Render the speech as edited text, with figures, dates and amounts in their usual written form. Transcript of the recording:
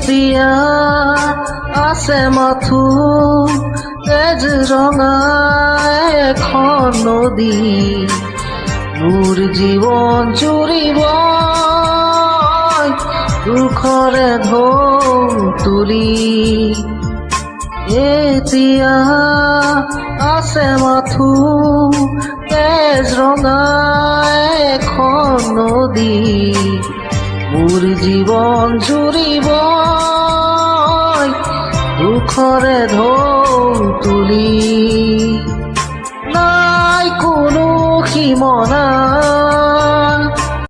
এতিয়া আছে মাথো তেজ ৰঙা এখন নদী মোৰ জীৱন জুৰিব দুখৰে ঢৌ তুলি এতিয়া আছে মাথো তেজ ৰঙা এখন নদী মোৰ জীৱন জুৰিব দুখৰে ঢৌ তুলি নাই কোনো সীমনা